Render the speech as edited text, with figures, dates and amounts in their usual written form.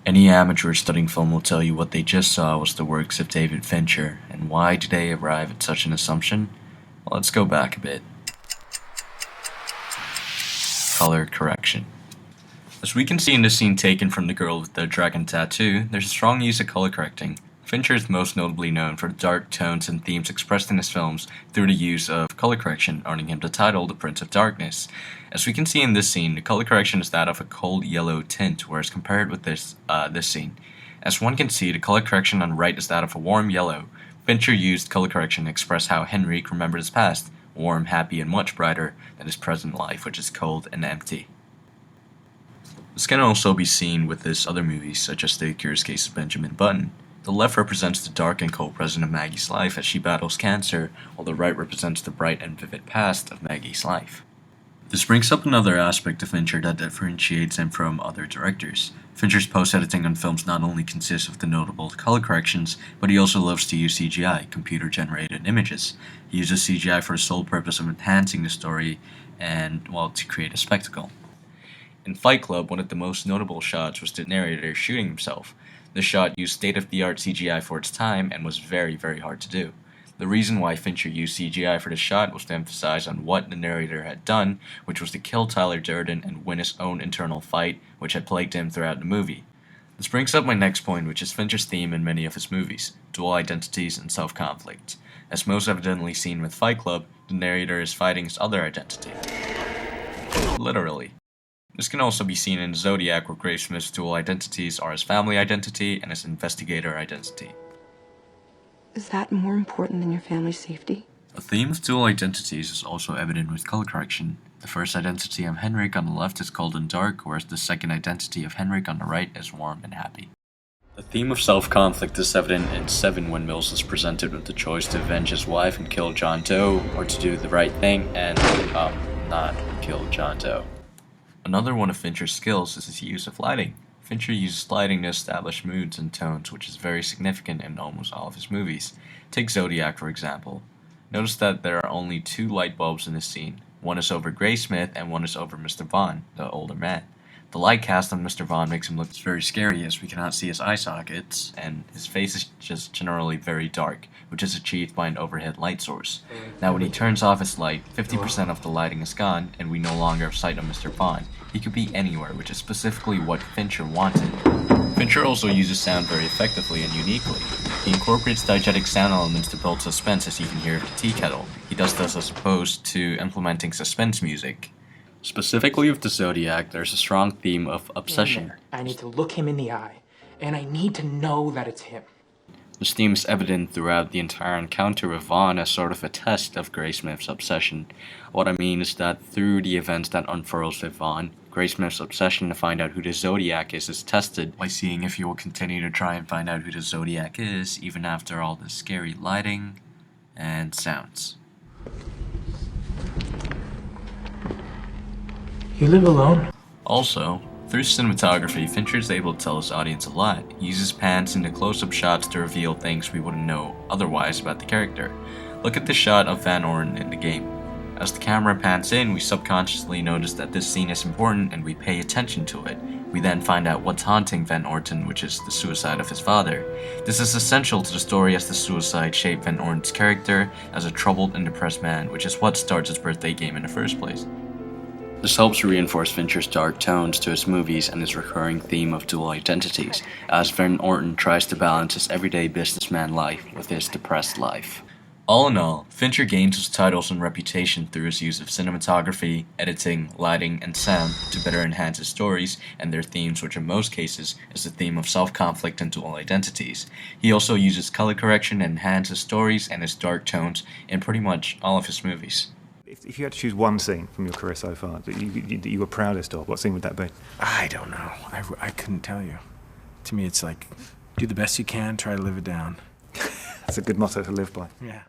Any amateur studying film will tell you what they just saw was the works of David Fincher, and why do they arrive at such an assumption? Well, let's go back a bit. Color correction. As we can see in the scene taken from The Girl with the Dragon Tattoo, there's a strong use of color correcting. Fincher is most notably known for the dark tones and themes expressed in his films through the use of color correction, earning him the title The Prince of Darkness. As we can see in this scene, the color correction is that of a cold yellow tint, whereas compared with this scene. As one can see, the color correction on the right is that of a warm yellow. Fincher used color correction to express how Henrik remembered his past, warm, happy, and much brighter than his present life, which is cold and empty. This can also be seen with his other movies, such as The Curious Case of Benjamin Button. The left represents the dark and cold present of Maggie's life as she battles cancer, while the right represents the bright and vivid past of Maggie's life. This brings up another aspect of Fincher that differentiates him from other directors. Fincher's post-editing on films not only consists of the notable color corrections, but he also loves to use CGI, computer-generated images. He uses CGI for the sole purpose of enhancing the story and, well, to create a spectacle. In Fight Club, one of the most notable shots was the narrator shooting himself. This shot used state-of-the-art CGI for its time and was very, very hard to do. The reason why Fincher used CGI for this shot was to emphasize on what the narrator had done, which was to kill Tyler Durden and win his own internal fight, which had plagued him throughout the movie. This brings up my next point, which is Fincher's theme in many of his movies, dual identities and self-conflict. As most evidently seen with Fight Club, the narrator is fighting his other identity. Literally. This can also be seen in Zodiac, where Gravesmith's dual identities are his family identity and his investigator identity. Is that more important than your family's safety? A theme of dual identities is also evident with color correction. The first identity of Henrik on the left is cold and dark, whereas the second identity of Henrik on the right is warm and happy. The theme of self-conflict is evident in Seven when Mills is presented with the choice to avenge his wife and kill John Doe, or to do the right thing and, not kill John Doe. Another one of Fincher's skills is his use of lighting. Fincher uses lighting to establish moods and tones, which is very significant in almost all of his movies. Take Zodiac, for example. Notice that there are only two light bulbs in this scene. One is over Graysmith and one is over Mr. Vaughn, the older man. The light cast on Mr. Vaughn makes him look very scary as we cannot see his eye sockets, and his face is just generally very dark, which is achieved by an overhead light source. Now when he turns off his light, 50% of the lighting is gone, and we no longer have sight of Mr. Vaughn. He could be anywhere, which is specifically what Fincher wanted. Fincher also uses sound very effectively and uniquely. He incorporates diegetic sound elements to build suspense, as you can hear of the tea kettle. He does this as opposed to implementing suspense music. Specifically with the Zodiac, there's a strong theme of obsession. I need to look him in the eye, and I need to know that it's him. This theme is evident throughout the entire encounter with Vaughn as sort of a test of Graysmith's obsession. What I mean is that through the events that unfurls with Vaughn, Graysmith's obsession to find out who the Zodiac is tested by seeing if he will continue to try and find out who the Zodiac is, even after all the scary lighting and sounds. You live alone? Also, through cinematography, Fincher is able to tell his audience a lot. He uses pans into close-up shots to reveal things we wouldn't know otherwise about the character. Look at the shot of Van Orn in the game. As the camera pans in, we subconsciously notice that this scene is important and we pay attention to it. We then find out what's haunting Van Orton, which is the suicide of his father. This is essential to the story as the suicide shaped Van Orton's character as a troubled and depressed man, which is what starts his birthday game in the first place. This helps reinforce Fincher's dark tones to his movies and his recurring theme of dual identities, as Van Orton tries to balance his everyday businessman life with his depressed life. All in all, Fincher gains his titles and reputation through his use of cinematography, editing, lighting, and sound to better enhance his stories and their themes, which in most cases is the theme of self-conflict and dual identities. He also uses color correction to enhance his stories and his dark tones in pretty much all of his movies. If you had to choose one scene from your career so far that you were proudest of, what scene would that be? I don't know. I couldn't tell you. To me, it's like, do the best you can, try to live it down. That's a good motto to live by. Yeah.